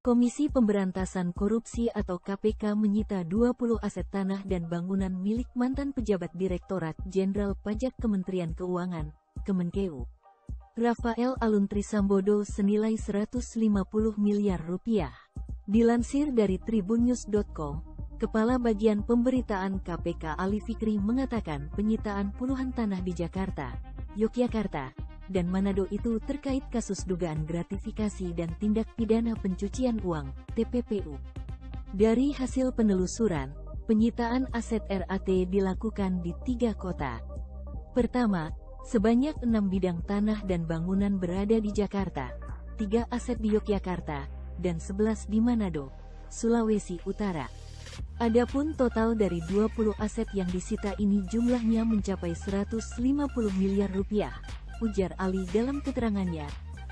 Komisi Pemberantasan Korupsi atau KPK menyita 20 aset tanah dan bangunan milik mantan pejabat Direktorat Jenderal Pajak Kementerian Keuangan, Kemenkeu, Rafael Alun Trisambodo senilai 150 miliar rupiah. Dilansir dari tribunnews.com, Kepala Bagian Pemberitaan KPK Ali Fikri mengatakan penyitaan puluhan tanah di Jakarta, Yogyakarta, dan Manado itu terkait kasus dugaan gratifikasi dan tindak pidana pencucian uang, TPPU. Dari hasil penelusuran, penyitaan aset RAT dilakukan di 3 kota. Pertama, sebanyak 6 bidang tanah dan bangunan berada di Jakarta, 3 aset di Yogyakarta, dan 11 di Manado, Sulawesi Utara. Adapun total dari 20 aset yang disita ini jumlahnya mencapai 150 miliar rupiah, ujar Ali dalam keterangannya,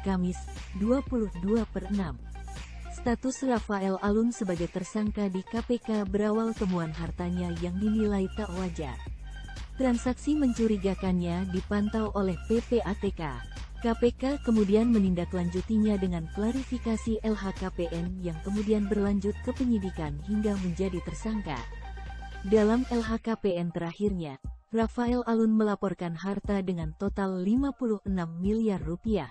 Kamis, 22/6. Status Rafael Alun sebagai tersangka di KPK berawal temuan hartanya yang dinilai tak wajar. Transaksi mencurigakannya dipantau oleh PPATK. KPK kemudian menindaklanjutinya dengan klarifikasi LHKPN yang kemudian berlanjut ke penyidikan hingga menjadi tersangka. Dalam LHKPN terakhirnya, Rafael Alun melaporkan harta dengan total 56 miliar rupiah.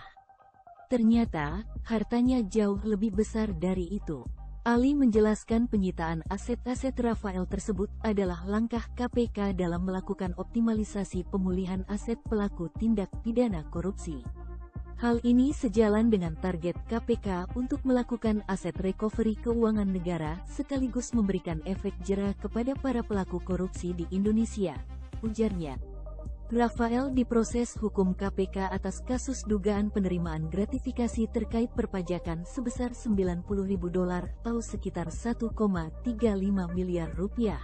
Ternyata, hartanya jauh lebih besar dari itu. Ali menjelaskan penyitaan aset-aset Rafael tersebut adalah langkah KPK dalam melakukan optimalisasi pemulihan aset pelaku tindak pidana korupsi. Hal ini sejalan dengan target KPK untuk melakukan aset recovery keuangan negara sekaligus memberikan efek jera kepada para pelaku korupsi di Indonesia, ujarnya. Rafael diproses hukum KPK atas kasus dugaan penerimaan gratifikasi terkait perpajakan sebesar $90.000 atau sekitar 1,35 miliar rupiah.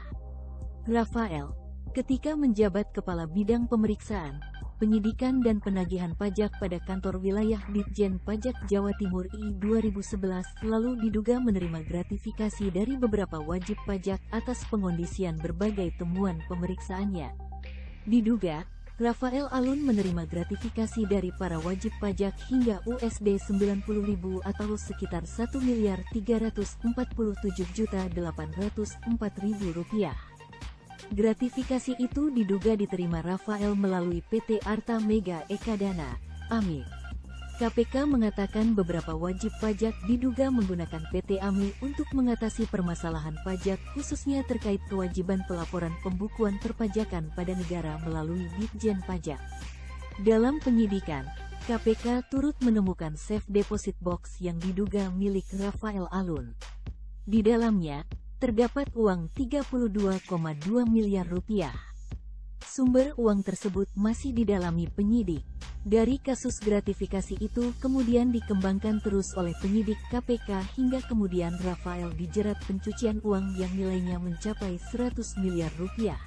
Rafael, ketika menjabat Kepala Bidang Pemeriksaan, Penyidikan dan Penagihan Pajak pada Kantor Wilayah Ditjen Pajak Jawa Timur I 2011 lalu diduga menerima gratifikasi dari beberapa wajib pajak atas pengondisian berbagai temuan pemeriksaannya. Diduga, Rafael Alun menerima gratifikasi dari para wajib pajak hingga USD 90.000 atau sekitar Rp1.347.804.000 rupiah. Gratifikasi itu diduga diterima Rafael melalui PT Arta Mega Ekadana, AMI. KPK mengatakan beberapa wajib pajak diduga menggunakan PT AMI untuk mengatasi permasalahan pajak khususnya terkait kewajiban pelaporan pembukuan perpajakan pada negara melalui Ditjen Pajak. Dalam penyidikan, KPK turut menemukan safe deposit box yang diduga milik Rafael Alun. Di dalamnya, terdapat uang 32,2 miliar rupiah. Sumber uang tersebut masih didalami penyidik. Dari kasus gratifikasi itu kemudian dikembangkan terus oleh penyidik KPK hingga kemudian Rafael dijerat pencucian uang yang nilainya mencapai 100 miliar rupiah.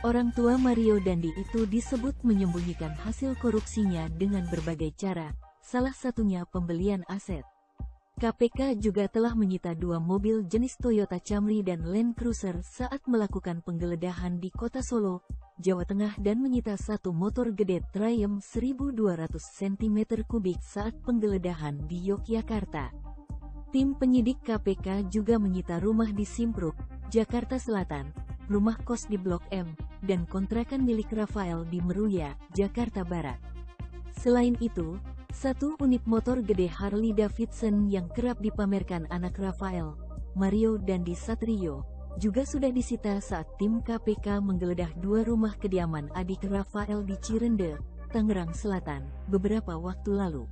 Orang tua Mario Dandi itu disebut menyembunyikan hasil korupsinya dengan berbagai cara, salah satunya pembelian aset. KPK juga telah menyita 2 mobil jenis Toyota Camry dan Land Cruiser saat melakukan penggeledahan di Kota Solo, Jawa Tengah dan menyita 1 motor gede Triumph 1200 cm3 saat penggeledahan di Yogyakarta. Tim penyidik KPK juga menyita rumah di Simpruk, Jakarta Selatan, rumah kos di Blok M, dan kontrakan milik Rafael di Meruya, Jakarta Barat. Selain itu, 1 unit motor gede Harley Davidson yang kerap dipamerkan anak Rafael, Mario Dandi Satrio, juga sudah disita saat tim KPK menggeledah 2 rumah kediaman adik Rafael di Cirende, Tangerang Selatan, beberapa waktu lalu.